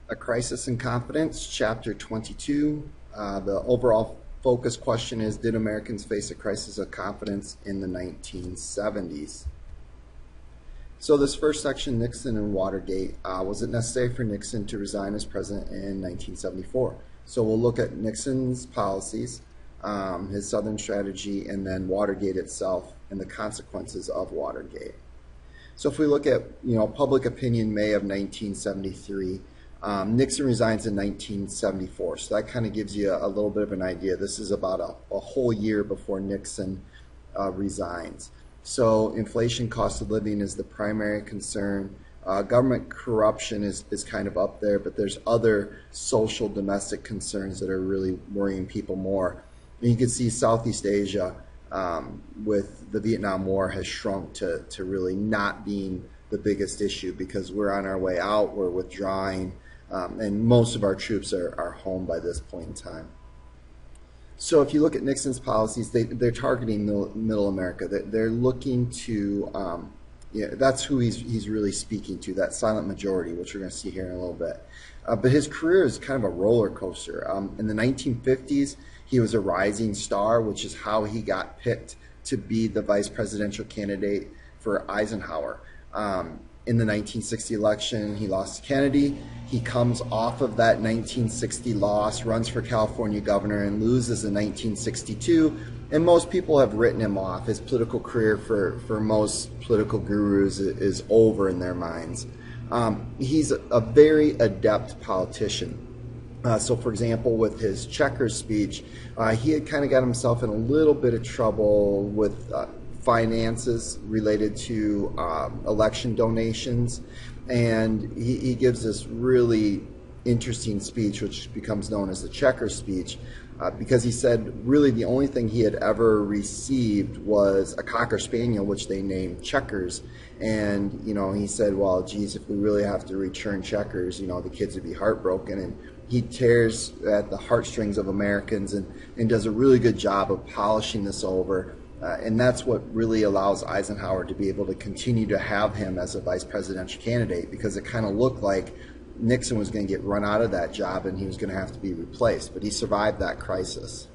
A Crisis in Confidence, Chapter 22. The overall focus question is, did Americans face a crisis of confidence in the 1970s? So this first section, Nixon and Watergate, was it necessary for Nixon to resign as president in 1974? So we'll look at Nixon's policies, his Southern strategy, and then Watergate itself and the consequences of Watergate. So if we look at public opinion, May of 1973, Nixon resigns in 1974, so that kind of gives you a little bit of an idea. This is about a whole year before Nixon resigns. So inflation, cost of living is the primary concern. Government corruption is kind of up there, but there's other social domestic concerns that are really worrying people more. And you can see Southeast Asia with the Vietnam War has shrunk to really not being the biggest issue because we're on our way out, we're withdrawing, and most of our troops are home by this point in time. So if you look at Nixon's policies, they're targeting middle America. They're looking to, that's who he's really speaking to, that silent majority, which we're going to see here in a little bit. But his career is kind of a roller coaster. In the 1950s, he was a rising star, which is how he got picked to be the vice presidential candidate for Eisenhower. In the 1960 election, he lost to Kennedy. He comes off of that 1960 loss, runs for California governor, and loses in 1962. And most people have written him off. His political career for most political gurus is over in their minds. He's a very adept politician. So, for example, with his Checkers speech, he had kind of got himself in a little bit of trouble with finances related to election donations, and he gives this really interesting speech, which becomes known as the Checkers speech, because he said really the only thing he had ever received was a Cocker Spaniel, which they named Checkers. And he said, well, geez, if we really have to return Checkers, the kids would be heartbroken. And he tears at the heartstrings of Americans and does a really good job of polishing this over. And that's what really allows Eisenhower to be able to continue to have him as a vice presidential candidate, because it kind of looked like Nixon was going to get run out of that job and he was going to have to be replaced. But he survived that crisis.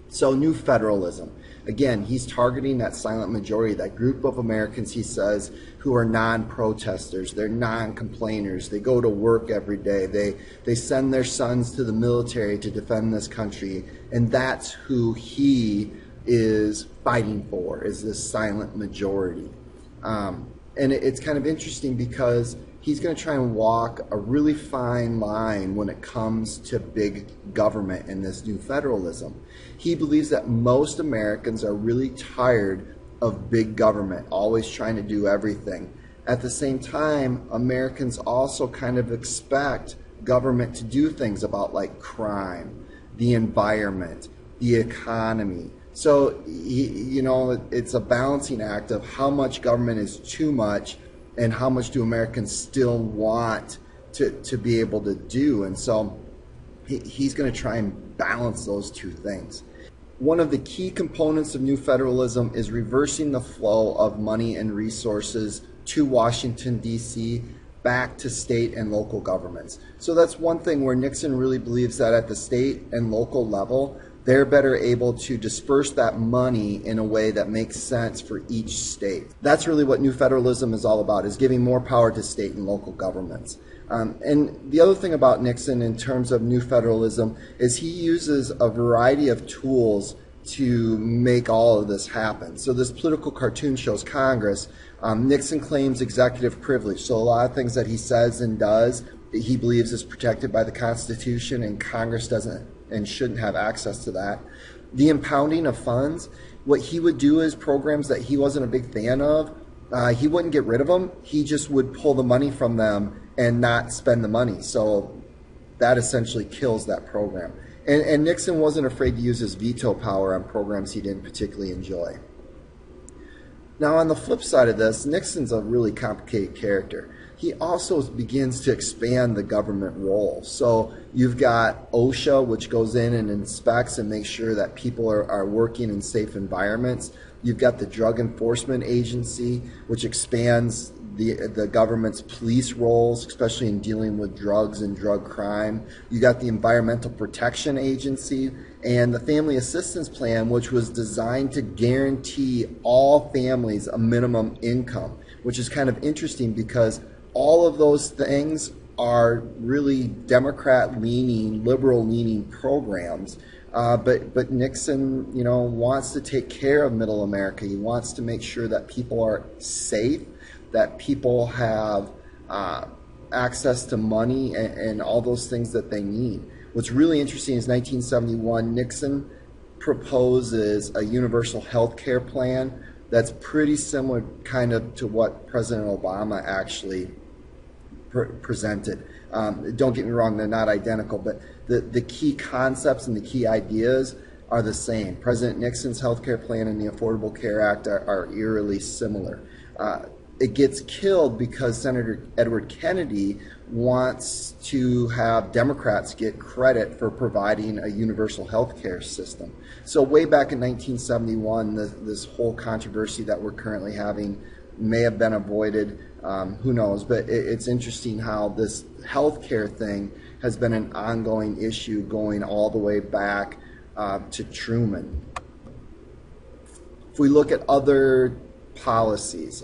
So new federalism. Again, he's targeting that silent majority, that group of Americans, he says, who are non-protesters. They're non-complainers. They go to work every day. They send their sons to the military to defend this country. And that's who he is fighting for, is this silent majority. And it's kind of interesting because he's going to try and walk a really fine line when it comes to big government and this new federalism. He believes that most Americans are really tired of big government, always trying to do everything. At the same time, Americans also kind of expect government to do things about like crime, the environment, the economy. So, it's a balancing act of how much government is too much and how much do Americans still want to be able to do. And so he's going to try and balance those two things. One of the key components of new federalism is reversing the flow of money and resources to Washington, D.C., back to state and local governments. So that's one thing where Nixon really believes that at the state and local level, they're better able to disperse that money in a way that makes sense for each state. That's really what new federalism is all about, is giving more power to state and local governments. And the other thing about Nixon in terms of new federalism is he uses a variety of tools to make all of this happen. So this political cartoon shows Congress. Nixon claims executive privilege. So a lot of things that he says and does, he believes is protected by the Constitution, and Congress doesn't and shouldn't have access to that. The impounding of funds, what he would do is programs that he wasn't a big fan of, he wouldn't get rid of them. He just would pull the money from them and not spend the money. So that essentially kills that program. And Nixon wasn't afraid to use his veto power on programs he didn't particularly enjoy. Now, on the flip side of this, Nixon's a really complicated character. He also begins to expand the government role. So you've got OSHA, which goes in and inspects and makes sure that people are working in safe environments. You've got the Drug Enforcement Agency, which expands the government's police roles, especially in dealing with drugs and drug crime. You got the Environmental Protection Agency and the Family Assistance Plan, which was designed to guarantee all families a minimum income, which is kind of interesting because all of those things are really Democrat-leaning, liberal-leaning programs. But Nixon, wants to take care of Middle America. He wants to make sure that people are safe, that people have access to money and all those things that they need. What's really interesting is 1971, Nixon proposes a universal health care plan that's pretty similar kind of to what President Obama actually presented. Don't get me wrong, they're not identical, but the key concepts and the key ideas are the same. President Nixon's healthcare plan and the Affordable Care Act are eerily similar. It gets killed because Senator Edward Kennedy wants to have Democrats get credit for providing a universal health care system. So way back in 1971, this whole controversy that we're currently having may have been avoided. Who knows? But it's interesting how this healthcare thing has been an ongoing issue going all the way back to Truman. If we look at other policies,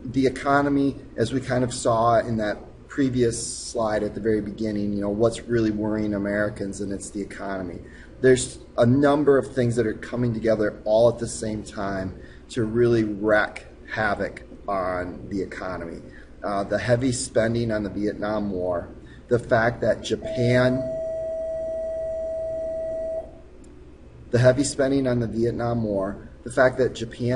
the economy, as we kind of saw in that previous slide at the very beginning, what's really worrying Americans, and it's the economy. There's a number of things that are coming together all at the same time to really wreak havoc on the economy. The heavy spending on the Vietnam War, the fact that Japan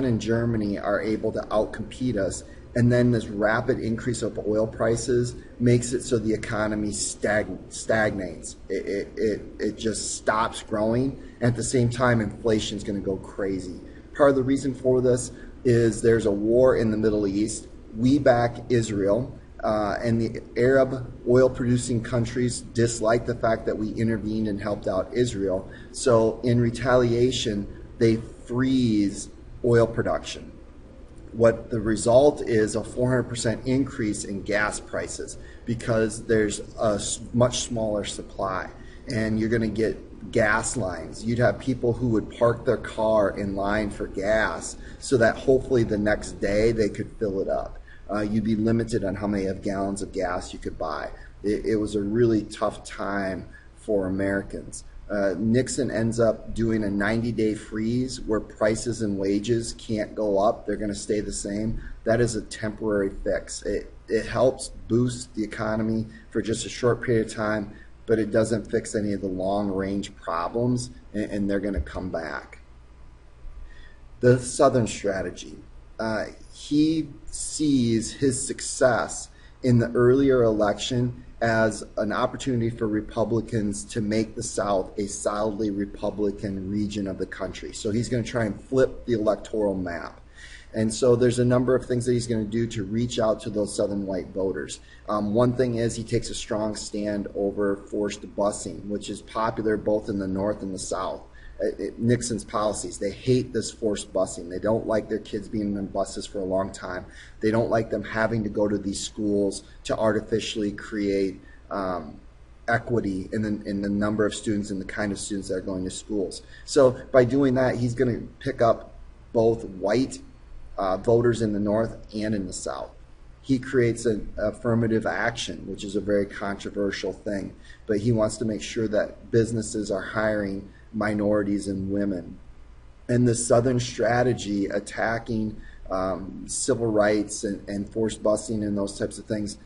and Germany are able to outcompete us, and then this rapid increase of oil prices makes it so the economy stagnates. It just stops growing. And at the same time, inflation is going to go crazy. Part of the reason for this is there's a war in the Middle East. We back Israel, and the Arab oil-producing countries dislike the fact that we intervened and helped out Israel. So in retaliation, they freeze oil production. What the result is a 400% increase in gas prices because there's a much smaller supply, and you're going to get gas lines. You'd have people who would park their car in line for gas so that hopefully the next day they could fill it up. You'd be limited on how many of gallons of gas you could buy. It was a really tough time for Americans. Nixon ends up doing a 90-day freeze where prices and wages can't go up. They're going to stay the same. That is a temporary fix. It helps boost the economy for just a short period of time, but it doesn't fix any of the long-range problems, and they're going to come back. The Southern strategy. He sees his success in the earlier election as an opportunity for Republicans to make the South a solidly Republican region of the country. So he's going to try and flip the electoral map. And so there's a number of things that he's going to do to reach out to those Southern white voters. One thing is he takes a strong stand over forced busing, which is popular both in the North and the South. Nixon's policies, they hate this forced busing. They don't like their kids being in buses for a long time. They don't like them having to go to these schools to artificially create equity in the number of students and the kind of students that are going to schools. So by doing that, he's going to pick up both white voters in the North and in the South. He creates an affirmative action, which is a very controversial thing, but he wants to make sure that businesses are hiring minorities and women. And the Southern strategy, attacking civil rights and forced busing and those types of things,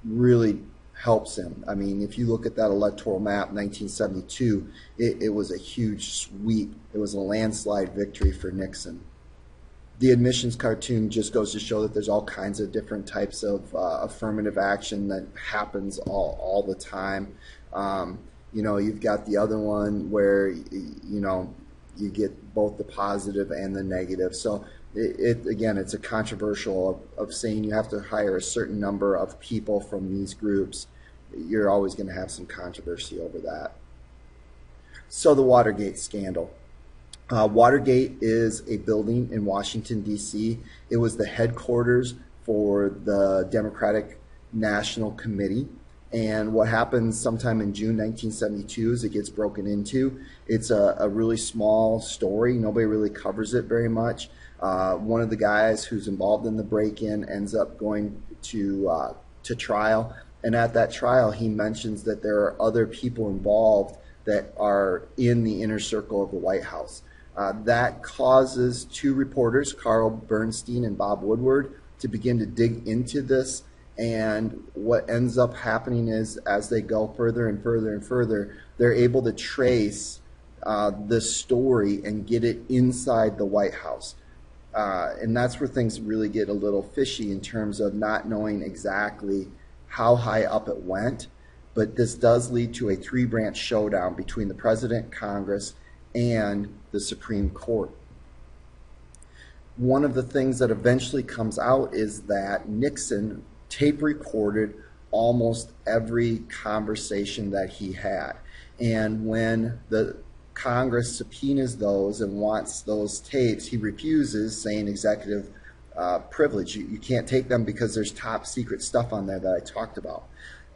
really helps him. I mean, if you look at that electoral map, 1972, it was a huge sweep. It was a landslide victory for Nixon. The admissions cartoon just goes to show that there's all kinds of different types of affirmative action that happens all the time. You've got the other one where, you get both the positive and the negative. So again, it's a controversial of saying you have to hire a certain number of people from these groups. You're always going to have some controversy over that. So the Watergate scandal. Watergate is a building in Washington, D.C. It was the headquarters for the Democratic National Committee. And what happens sometime in June 1972 is it gets broken into. It's a really small story. Nobody really covers it very much. One of the guys who's involved in the break-in ends up going to trial. And at that trial, he mentions that there are other people involved that are in the inner circle of the White House. That causes two reporters, Carl Bernstein and Bob Woodward, to begin to dig into this. And what ends up happening is, as they go further and further and further, they're able to trace the story and get it inside the White House. And that's where things really get a little fishy in terms of not knowing exactly how high up it went. But this does lead to a three-branch showdown between the President, Congress, and the Supreme Court. One of the things that eventually comes out is that Nixon tape recorded almost every conversation that he had. And when the Congress subpoenas those and wants those tapes, he refuses, saying executive privilege. You can't take them because there's top secret stuff on there that I talked about.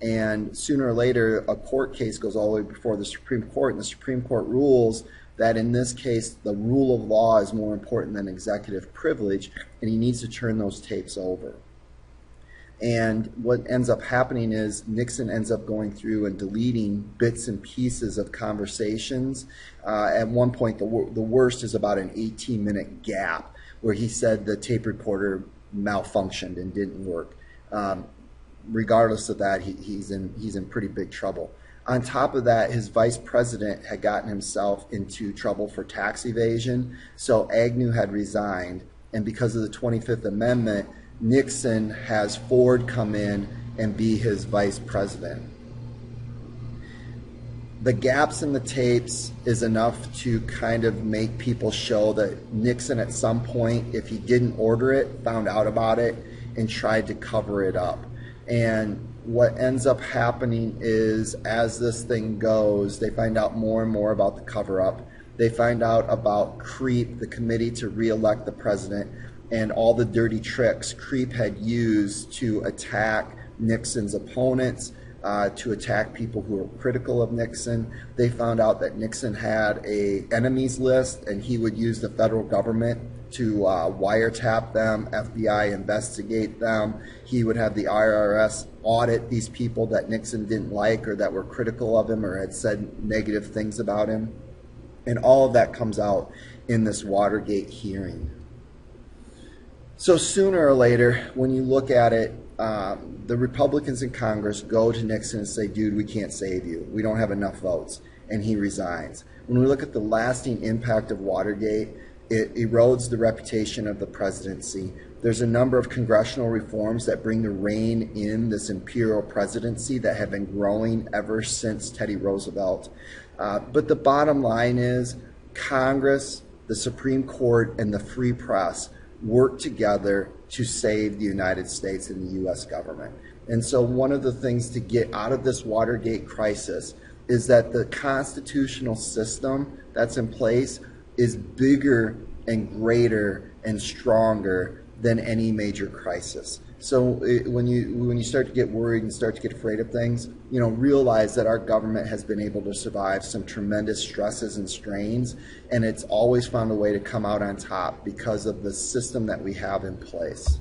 And sooner or later, a court case goes all the way before the Supreme Court, and the Supreme Court rules that in this case, the rule of law is more important than executive privilege, and he needs to turn those tapes over. And what ends up happening is Nixon ends up going through and deleting bits and pieces of conversations. At one point, the worst is about an 18-minute gap where he said the tape recorder malfunctioned and didn't work. Regardless of that, he's in pretty big trouble. On top of that, his vice president had gotten himself into trouble for tax evasion, so Agnew had resigned. And because of the 25th Amendment, Nixon has Ford come in and be his vice president. The gaps in the tapes is enough to kind of make people show that Nixon at some point, if he didn't order it, found out about it and tried to cover it up. And what ends up happening is, as this thing goes, they find out more and more about the cover-up. They find out about CREEP, the Committee to Re-elect the President, and all the dirty tricks CREEP had used to attack Nixon's opponents, to attack people who were critical of Nixon. They found out that Nixon had a enemies list, and he would use the federal government to wiretap them, FBI investigate them. He would have the IRS audit these people that Nixon didn't like or that were critical of him or had said negative things about him. And all of that comes out in this Watergate hearing. So sooner or later, when you look at it, the Republicans in Congress go to Nixon and say, dude, we can't save you. We don't have enough votes. And he resigns. When we look at the lasting impact of Watergate, it erodes the reputation of the presidency. There's a number of congressional reforms that bring the reign in this imperial presidency that have been growing ever since Teddy Roosevelt. But the bottom line is Congress, the Supreme Court, and the free press work together to save the United States and the U.S. government. And so one of the things to get out of this Watergate crisis is that the constitutional system that's in place is bigger and greater and stronger than any major crisis. So when you start to get worried and start to get afraid of things, realize that our government has been able to survive some tremendous stresses and strains, and it's always found a way to come out on top because of the system that we have in place.